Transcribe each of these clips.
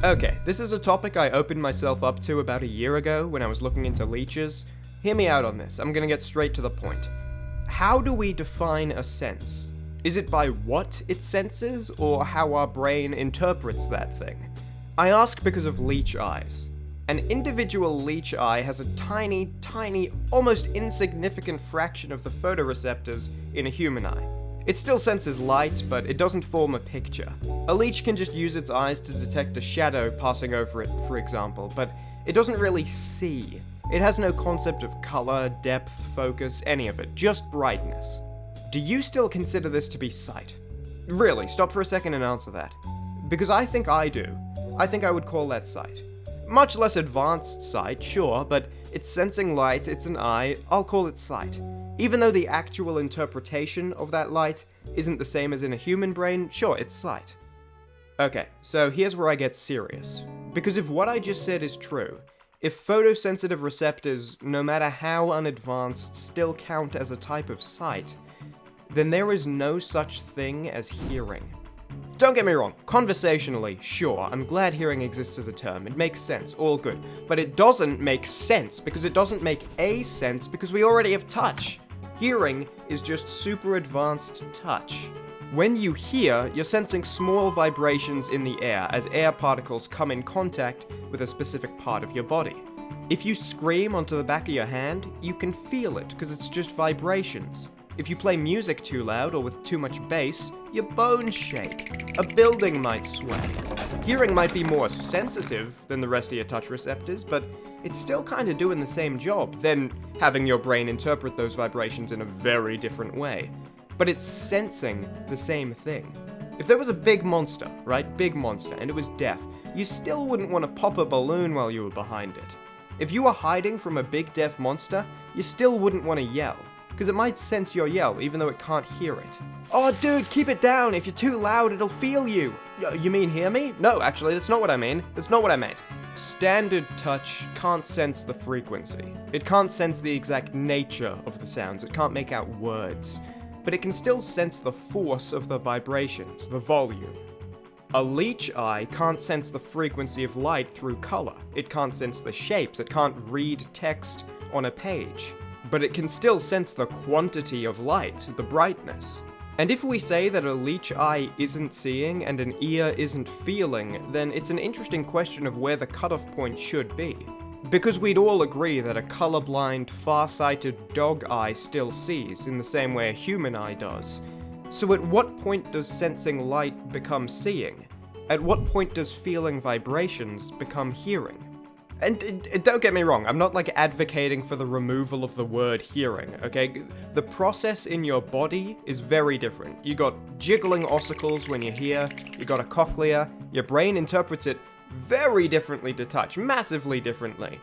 Okay, this is a topic I opened myself up to about a year ago when I was looking into leeches. Hear me out on this, I'm gonna get straight to the point. How do we define a sense? Is it by what it senses, or how our brain interprets that thing? I ask because of leech eyes. An individual leech eye has a tiny, almost insignificant fraction of the photoreceptors in a human eye. It still senses light, but it doesn't form a picture. A leech can just use its eyes to detect a shadow passing over it, for example, but it doesn't really see. It has no concept of color, depth, focus, any of it, just brightness. Do you still consider this to be sight? Really, stop for a second and answer that. Because I think I do. I think I would call that sight. Much less advanced sight, sure, but it's sensing light, it's an eye, I'll call it sight. Even though the actual interpretation of that light isn't the same as in a human brain, sure, it's sight. Okay, so here's where I get serious. Because if what I just said is true, if photosensitive receptors, no matter how unadvanced, still count as a type of sight, then there is no such thing as hearing. Don't get me wrong, conversationally, sure, I'm glad hearing exists as a term, it makes sense, all good, but it doesn't make sense, because it doesn't make a sense, because we already have touch. Hearing is just super advanced touch. When you hear, you're sensing small vibrations in the air as air particles come in contact with a specific part of your body. If you scream onto the back of your hand, you can feel it, because it's just vibrations. If you play music too loud or with too much bass, your bones shake. A building might sway. Hearing might be more sensitive than the rest of your touch receptors, but it's still kinda doing the same job, then having your brain interpret those vibrations in a very different way. But it's sensing the same thing. If there was a big monster, right, big monster, and it was deaf, you still wouldn't want to pop a balloon while you were behind it. If you were hiding from a big deaf monster, you still wouldn't want to yell, because it might sense your yell even though it can't hear it. Oh dude, keep it down, if you're too loud it'll feel you. You mean hear me? No, actually, that's not what I mean. That's not what I meant. Standard touch can't sense the frequency. It can't sense the exact nature of the sounds, it can't make out words. But it can still sense the force of the vibrations, the volume. A leech eye can't sense the frequency of light through color. It can't sense the shapes, it can't read text on a page. But it can still sense the quantity of light, the brightness. And if we say that a leech eye isn't seeing and an ear isn't feeling, then it's an interesting question of where the cutoff point should be. Because we'd all agree that a colorblind, far-sighted dog eye still sees, in the same way a human eye does. So at what point does sensing light become seeing? At what point does feeling vibrations become hearing? And don't get me wrong, I'm not like advocating for the removal of the word hearing, okay? The process in your body is very different. You got jiggling ossicles when you hear, you got a cochlea, your brain interprets it very differently to touch, massively differently.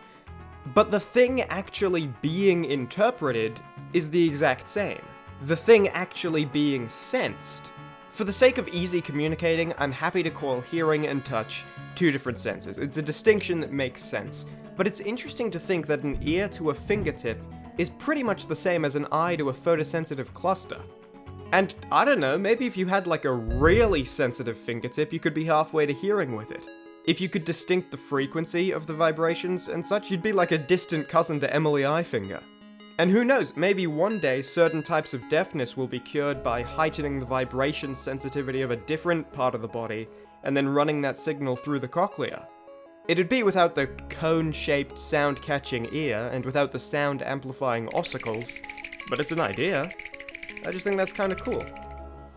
But the thing actually being interpreted is the exact same. The thing actually being sensed. For the sake of easy communicating, I'm happy to call hearing and touch two different senses. It's a distinction that makes sense. But it's interesting to think that an ear to a fingertip is pretty much the same as an eye to a photosensitive cluster. And I don't know, maybe if you had like a really sensitive fingertip, you could be halfway to hearing with it. If you could distinct the frequency of the vibrations and such, you'd be like a distant cousin to Emily Eyefinger. And who knows, maybe one day certain types of deafness will be cured by heightening the vibration sensitivity of a different part of the body and then running that signal through the cochlea. It'd be without the cone-shaped sound-catching ear and without the sound-amplifying ossicles, but it's an idea. I just think that's kinda cool.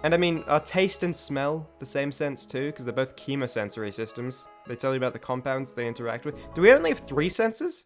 And I mean, are taste and smell the same sense too? Because they're both chemosensory systems. They tell you about the compounds they interact with. Do we only have 3 senses?